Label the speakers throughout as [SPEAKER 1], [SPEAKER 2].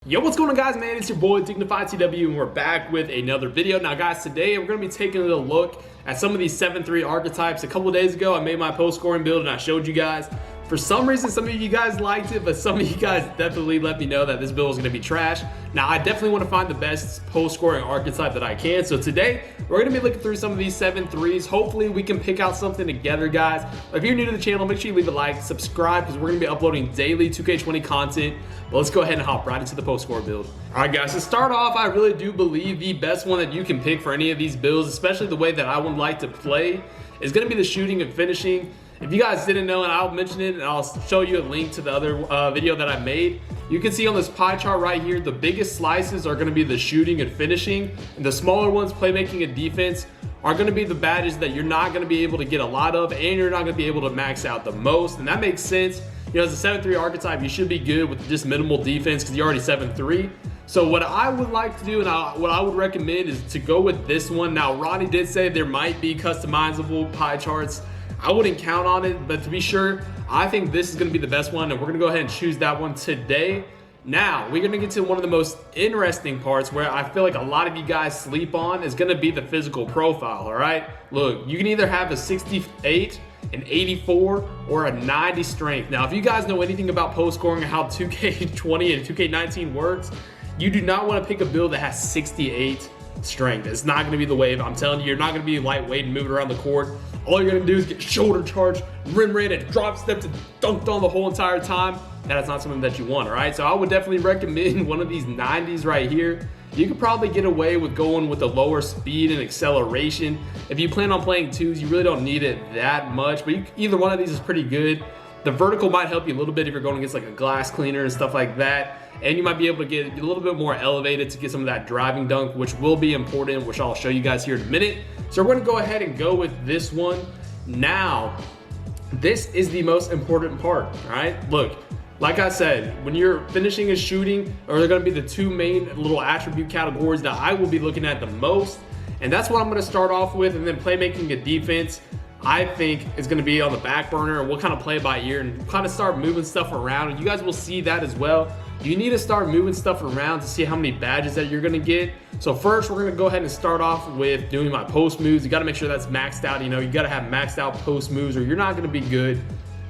[SPEAKER 1] Yo, what's going on, guys, man? It's your boy Dignified TW, and we're back with another video. Now, guys, today we're going to be taking a look at some of these 7-3 archetypes. A couple of days ago, I made my post-scoring build, and I showed you guys. For some reason, some of you guys liked it, but some of you guys definitely let me know that this build was going to be trash. Now, I definitely want to find the best post-scoring archetype that I can. So today, we're going to be looking through some of these 7-3s. Hopefully, we can pick out something together, guys. If you're new to the channel, make sure you leave a like, subscribe, because we're going to be uploading daily 2K20 content. But let's go ahead and hop right into the post-score build. All right, guys, to start off, I really do believe the best one that you can pick for any of these builds, especially the way that I would like to play, is going to be the shooting and finishing. If you guys didn't know, and I'll mention it, and I'll show you a link to the other video that I made, you can see on this pie chart right here, the biggest slices are going to be the shooting and finishing, and the smaller ones, playmaking and defense, are going to be the badges that you're not going to be able to get a lot of, and you're not going to be able to max out the most. And that makes sense. You know, as a 7-3 archetype, you should be good with just minimal defense because you're already 7-3. So what I would like to do, and what I would recommend, is to go with this one. Now, Ronnie did say there might be customizable pie charts. I wouldn't count on it, but to be sure, I think this is going to be the best one, and we're going to go ahead and choose that one today. Now, we're going to get to one of the most interesting parts where I feel like a lot of you guys sleep on, is going to be the physical profile, all right? Look, you can either have a 68, an 84, or a 90 strength. Now, if you guys know anything about post scoring and how 2K20 and 2K19 works, you do not want to pick a build that has 68 strength. It's not going to be the wave. I'm telling you, you're not going to be lightweight and moving around the court. All you're going to do is get shoulder charge, rim rate, and drop steps and dunked on the whole entire time. That is not something that you want, all right? So I would definitely recommend one of these 90s right here. You could probably get away with going with a lower speed and acceleration. If you plan on playing twos, you really don't need it that much, but either one of these is pretty good. The vertical might help you a little bit if you're going against like a glass cleaner and stuff like that. And you might be able to get a little bit more elevated to get some of that driving dunk, which will be important, which I'll show you guys here in a minute. So we're gonna go ahead and go with this one. Now, this is the most important part, all right? Look, like I said, when you're finishing and shooting, are gonna be the two main little attribute categories that I will be looking at the most. And that's what I'm gonna start off with, and then playmaking and defense, I think is gonna be on the back burner, and we'll kind of play by ear and kind of start moving stuff around. And you guys will see that as well. You need to start moving stuff around to see how many badges that you're gonna get. So first, we're gonna go ahead and start off with doing my post moves. You gotta make sure that's maxed out. You know, you gotta have maxed out post moves or you're not gonna be good.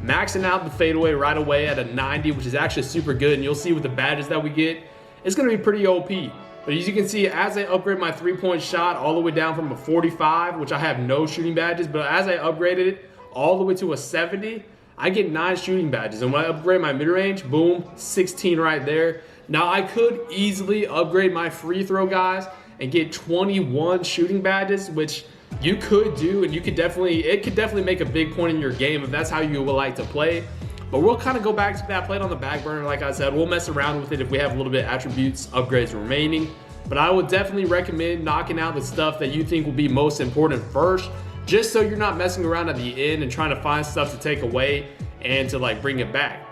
[SPEAKER 1] Maxing out the fadeaway right away at a 90, which is actually super good. And you'll see with the badges that we get, it's gonna be pretty OP. But as you can see, as I upgrade my 3-point shot all the way down from a 45, which I have no shooting badges, but as I upgraded it all the way to a 70, I get 9 shooting badges. And when I upgrade my mid-range, boom, 16 right there. Now, I could easily upgrade my free throw guys and get 21 shooting badges, which you could do, and it could definitely make a big point in your game if that's how you would like to play. But we'll kind of go back to that, play it on the back burner. Like I said, we'll mess around with it if we have a little bit of attributes, upgrades remaining. But I would definitely recommend knocking out the stuff that you think will be most important first, just so you're not messing around at the end and trying to find stuff to take away and to like bring it back.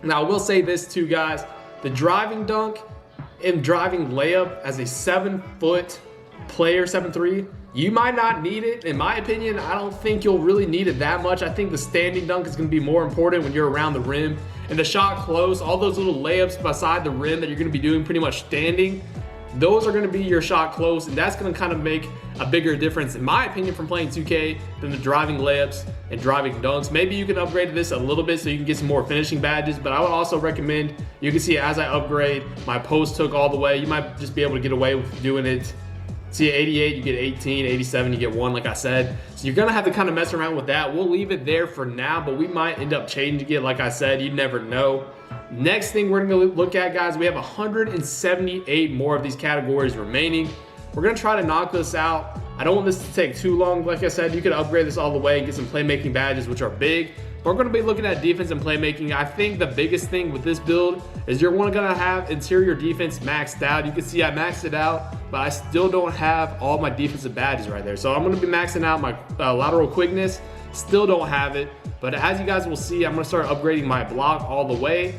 [SPEAKER 1] Now, I will say this too, guys. The driving dunk and driving layup as a 7-foot player, 7-3, you might not need it. In my opinion, I don't think you'll really need it that much. I think the standing dunk is going to be more important when you're around the rim. And the shot close, all those little layups beside the rim that you're going to be doing pretty much standing, those are going to be your shot close, and that's going to kind of make a bigger difference, in my opinion, from playing 2K than the driving layups and driving dunks. Maybe you can upgrade this a little bit so you can get some more finishing badges, but I would also recommend, you can see as I upgrade, my post took all the way. You might just be able to get away with doing it. See, 88, you get 18, 87, you get 1, like I said. So you're gonna have to kind of mess around with that. We'll leave it there for now, but we might end up changing it. Like I said, you never know. Next thing we're gonna look at, guys, we have 178 more of these categories remaining. We're gonna try to knock this out. I don't want this to take too long. Like I said, you could upgrade this all the way and get some playmaking badges, which are big. We're going to be looking at defense and playmaking. I think the biggest thing with this build is you're going to have interior defense maxed out. You can see I maxed it out, but I still don't have all my defensive badges right there. So I'm going to be maxing out my lateral quickness. Still don't have it. But as you guys will see, I'm going to start upgrading my block all the way.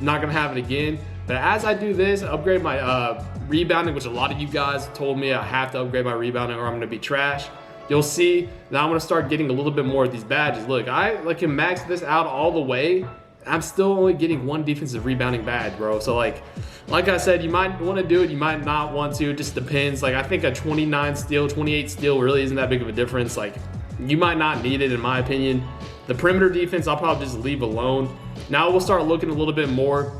[SPEAKER 1] Not going to have it again. But as I do this, upgrade my rebounding, which a lot of you guys told me I have to upgrade my rebounding or I'm going to be trash. You'll see now I'm going to start getting a little bit more of these badges. Look, I can max this out all the way I'm still only getting 1 defensive rebounding badge, bro. So like I said, you might want to do it, you might not want to. It just depends. Like I think a 29 steal, 28 steal really isn't that big of a difference. Like you might not need it in my opinion. The perimeter defense, I'll probably just leave alone. Now we'll start looking a little bit more,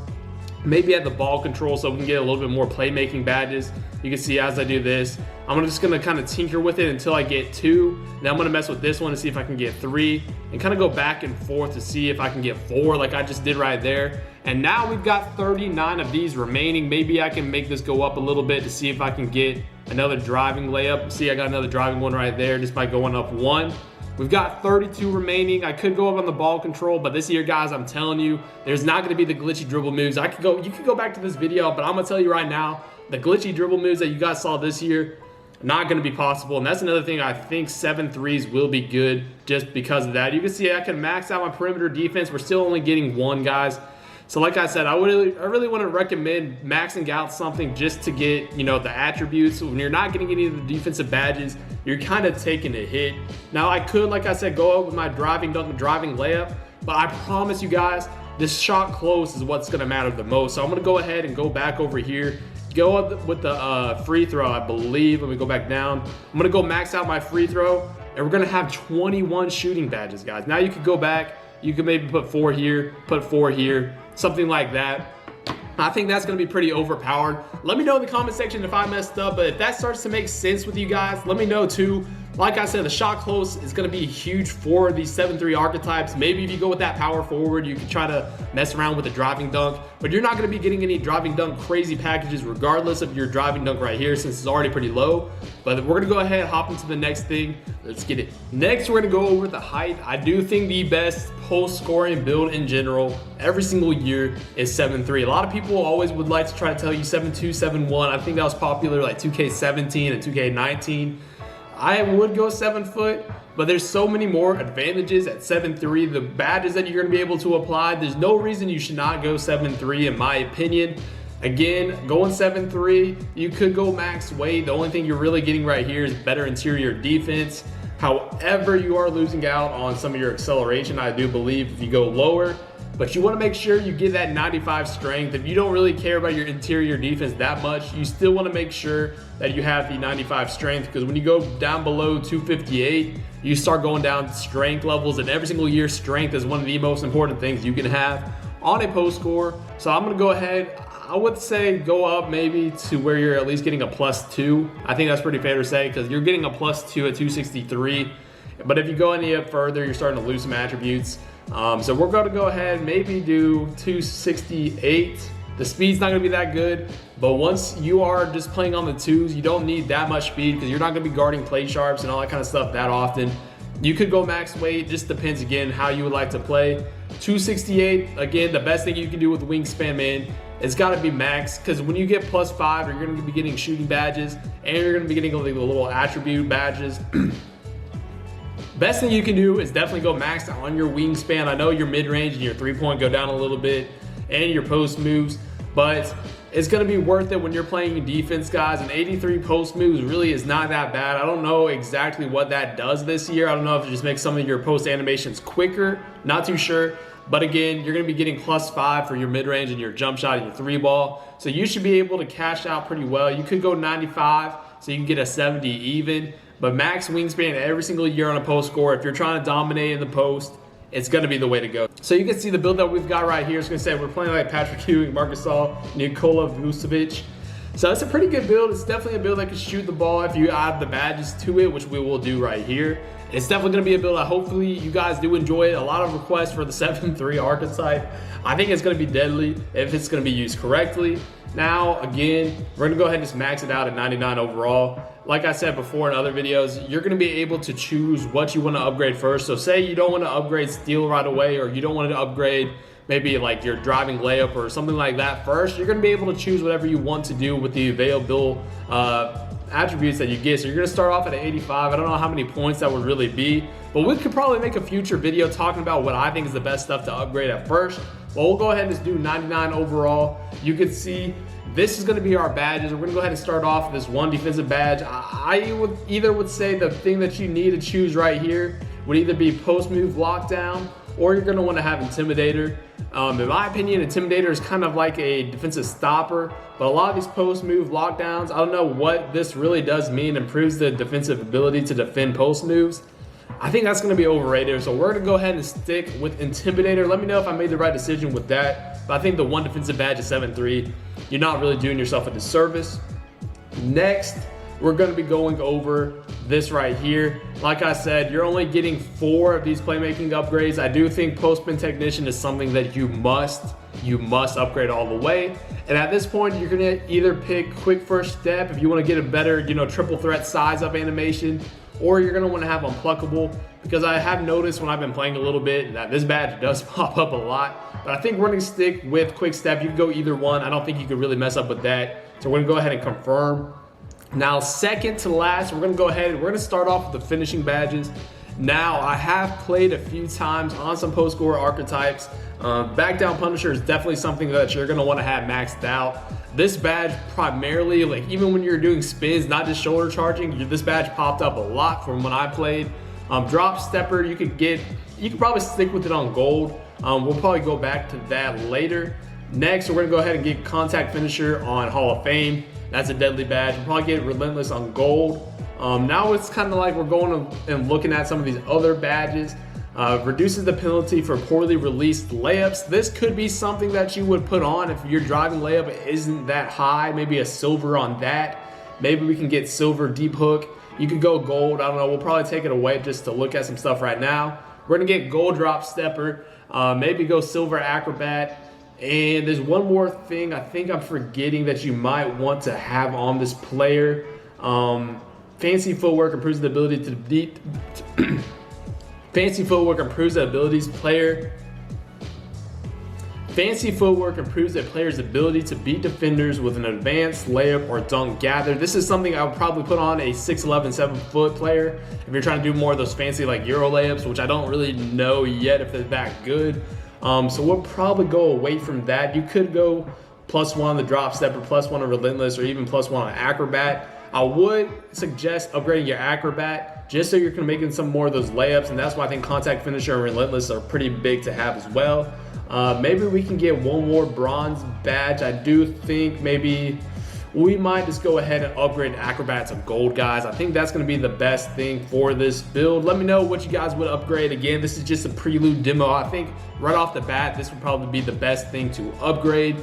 [SPEAKER 1] maybe at the ball control, so we can get a little bit more playmaking badges. You can see as I do this, I'm just gonna kind of tinker with it until I get 2. Then I'm gonna mess with this one to see if I can get 3 and kind of go back and forth to see if I can get 4 like I just did right there. And now we've got 39 of these remaining. Maybe I can make this go up a little bit to see if I can get another driving layup. See, I got another driving one right there just by going up 1. We've got 32 remaining. I could go up on the ball control, but this year, guys, I'm telling you, there's not gonna be the glitchy dribble moves. You could go back to this video, but I'm gonna tell you right now, the glitchy dribble moves that you guys saw this year, not gonna be possible. And that's another thing, I think 7 threes will be good just because of that. You can see I can max out my perimeter defense. We're still only getting 1, guys. So like I said, I really want to recommend maxing out something just to get, you know, the attributes. When you're not getting any of the defensive badges, you're kind of taking a hit. Now I could, like I said, go up with my driving dunk, driving layup, but I promise you guys, this shot close is what's going to matter the most. So I'm going to go ahead and go back over here, go up with the free throw, I believe. Let me go back down. I'm going to go max out my free throw, and we're going to have 21 shooting badges, guys. Now you could go back. You could maybe put 4 here, put 4 here, something like that. I think that's going to be pretty overpowered. Let me know in the comment section if I messed up, but if that starts to make sense with you guys, let me know too. Like I said, the shot close is going to be huge for these 7-3 archetypes. Maybe if you go with that power forward, you can try to mess around with the driving dunk, but you're not going to be getting any driving dunk crazy packages regardless of your driving dunk right here, since it's already pretty low. But we're going to go ahead and hop into the next thing. Let's get it. Next, we're going to go over the height. I do think the best post scoring build in general every single year is 7-3. A lot of people always would like to try to tell you 7-2, 7-1. I think that was popular like 2K17 and 2K19. I would go 7 foot, but there's so many more advantages at 7-3. The badges that you're gonna be able to apply, there's no reason you should not go 7-3 in my opinion. Again, going 7-3, you could go max weight. The only thing you're really getting right here is better interior defense. However, you are losing out on some of your acceleration, I do believe, if you go lower. But you want to make sure you get that 95 strength. If you don't really care about your interior defense that much, you still want to make sure that you have the 95 strength, because when you go down below 258, you start going down strength levels, and every single year strength is one of the most important things you can have on a post score. So I'm going to go ahead, I would say go up maybe to where you're at least getting a +2. I think that's pretty fair to say, because you're getting a +2 at 263. But if you go any up further, you're starting to lose some attributes. So we're going to go ahead and maybe do 268. The speed's not going to be that good, but once you are just playing on the 2s, you don't need that much speed because you're not going to be guarding play sharps and all that kind of stuff that often. You could go max weight, just depends again how you would like to play. 268, again, the best thing you can do with Wingspan, man, it's got to be max, because when you get +5, you're going to be getting shooting badges and you're going to be getting the little attribute badges. Best thing you can do is definitely go max on your wingspan. I know your mid-range and your 3-point go down a little bit and your post moves, but it's going to be worth it when you're playing defense, guys. And 83 post moves really is not that bad. I don't know exactly what that does this year. I don't know if it just makes some of your post animations quicker. Not too sure. But again, you're going to be getting +5 for your mid-range and your jump shot and your 3-ball. So you should be able to cash out pretty well. You could go 95, so you can get a 70 even. But max wingspan every single year on a post score, if you're trying to dominate in the post, it's going to be the way to go. So you can see the build that we've got right here. It's going to say we're playing like Patrick Ewing, Marcus Gasol, Nikola Vucevic. So it's a pretty good build. It's definitely a build that can shoot the ball if you add the badges to it, which we will do right here. It's definitely going to be a build that hopefully you guys do enjoy it. A lot of requests for the 7-3 archetype. I think it's going to be deadly if it's going to be used correctly. Now, again, we're going to go ahead and just max it out at 99 overall. Like I said before in other videos, you're going to be able to choose what you want to upgrade first. So say you don't want to upgrade steal right away, or you don't want to upgrade maybe like your driving layup or something like that first. You're going to be able to choose whatever you want to do with the available attributes that you get. So you're going to start off at 85. I don't know how many points that would really be, but we could probably make a future video talking about what I think is the best stuff to upgrade at first. But we'll go ahead and just do 99 overall. You can see this is going to be our badges. We're going to go ahead and start off with this one defensive badge. I would say the thing that you need to choose right here would either be post move lockdown or you're going to want to have Intimidator. In my opinion, Intimidator is kind of like a defensive stopper, but a lot of these post move lockdowns, I don't know what this really does mean. Improves the defensive ability to defend post moves. I think that's going to be overrated, so we're going to go ahead and stick with Intimidator. Let me know if I made the right decision with that, but I think the one defensive badge is 7-3. You're not really doing yourself a disservice. Next, we're going to be going over this right here. Like I said, you're only getting 4 of these playmaking upgrades. I do think Postman Technician is something that you must upgrade all the way. And at this point, you're going to either pick Quick First Step if you want to get a better, triple threat size up animation, or you're going to want to have Unpluckable, because I have noticed when I've been playing a little bit that this badge does pop up a lot. But I think we're going to stick with Quick Step. You can go either one. I don't think you could really mess up with that. So we're going to go ahead and confirm. Now, second to last, we're going to go ahead and we're going to start off with the finishing badges. Now, I have played a few times on some post-score archetypes. Back down Punisher is definitely something that you're going to want to have maxed out. This badge primarily, like even when you're doing spins, not just shoulder charging, this badge popped up a lot from when I played. Drop Stepper, you could probably stick with it on gold. We'll probably go back to that later. Next, we're going to go ahead and get Contact Finisher on Hall of Fame. That's a deadly badge. We'll probably get Relentless on gold. Now it's kind of like we're going and looking at some of these other badges. Reduces the penalty for poorly released layups. This could be something that you would put on if your driving layup isn't that high. Maybe a silver on that. Maybe we can get silver deep hook. You could go gold. I don't know. We'll probably take it away just to look at some stuff right now. We're going to get gold drop stepper. Maybe go silver acrobat. And there's one more thing I think I'm forgetting that you might want to have on this player. Fancy footwork improves the ability to beat. Fancy footwork improves the abilities player. Fancy footwork improves a player's ability to beat defenders with an advanced layup or dunk gather. This is something I would probably put on a 6'11", 7-foot player if you're trying to do more of those fancy like Euro layups, which I don't really know yet if they're that good. So we'll probably go away from that. You could go +1 on the drop stepper, +1 on relentless, or even +1 on acrobat. I would suggest upgrading your acrobat just so you're making some more of those layups, and that's why I think contact finisher and relentless are pretty big to have as well. Maybe we can get one more bronze badge. I do think maybe we might just go ahead and upgrade acrobat to gold, guys. I think that's going to be the best thing for this build. Let me know what you guys would upgrade. Again, this is just a prelude demo. I think right off the bat, this would probably be the best thing to upgrade.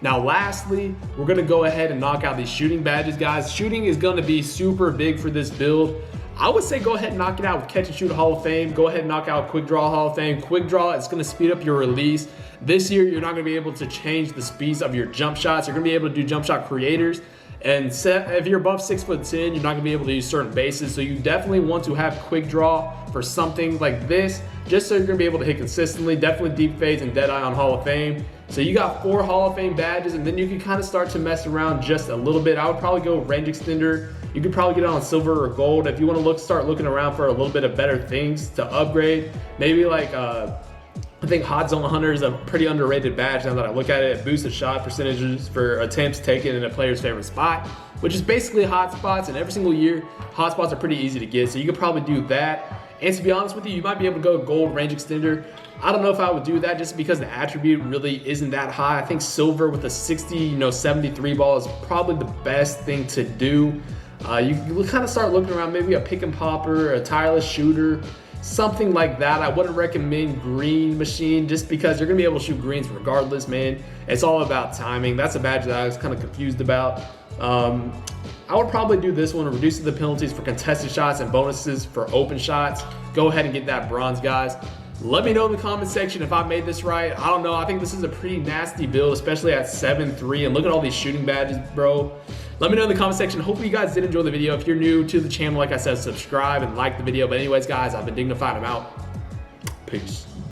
[SPEAKER 1] Now, lastly, we're going to go ahead and knock out these shooting badges, guys. Shooting is going to be super big for this build. I would say go ahead and knock it out with Catch and Shoot Hall of Fame. Go ahead and knock out Quick Draw Hall of Fame. Quick Draw is going to speed up your release. This year, you're not going to be able to change the speeds of your jump shots. You're going to be able to do jump shot creators. And if you're above 6'10", you're not going to be able to use certain bases. So you definitely want to have Quick Draw for something like this, just so you're going to be able to hit consistently. Definitely Deep Fades and Deadeye on Hall of Fame. So you got 4 Hall of Fame badges, and then you can kind of start to mess around just a little bit. I would probably go range extender. You could probably get it on silver or gold. If you want to start looking around for a little bit of better things to upgrade, maybe like I think Hot Zone Hunter is a pretty underrated badge now that I look at it. It boosts the shot percentages for attempts taken in a player's favorite spot, which is basically hot spots, and every single year, hot spots are pretty easy to get, so you could probably do that. And to be honest with you, you might be able to go gold range extender. I don't know if I would do that just because the attribute really isn't that high. I think silver with a 60, 73 ball is probably the best thing to do. You kind of start looking around, maybe a pick and popper, a tireless shooter, something like that. I wouldn't recommend green machine just because you're gonna be able to shoot greens regardless, man. It's all about timing. That's a badge that I was kind of confused about. I would probably do this one, reduces the penalties for contested shots and bonuses for open shots. Go ahead and get that bronze, guys. Let me know in the comment section if I made this right. I don't know. I think this is a pretty nasty build, especially at 7-3. And look at all these shooting badges, bro. Let me know in the comment section. Hopefully you guys did enjoy the video. If you're new to the channel, like I said, subscribe and like the video. But anyways, guys, I've been Dignified. I'm out. Peace.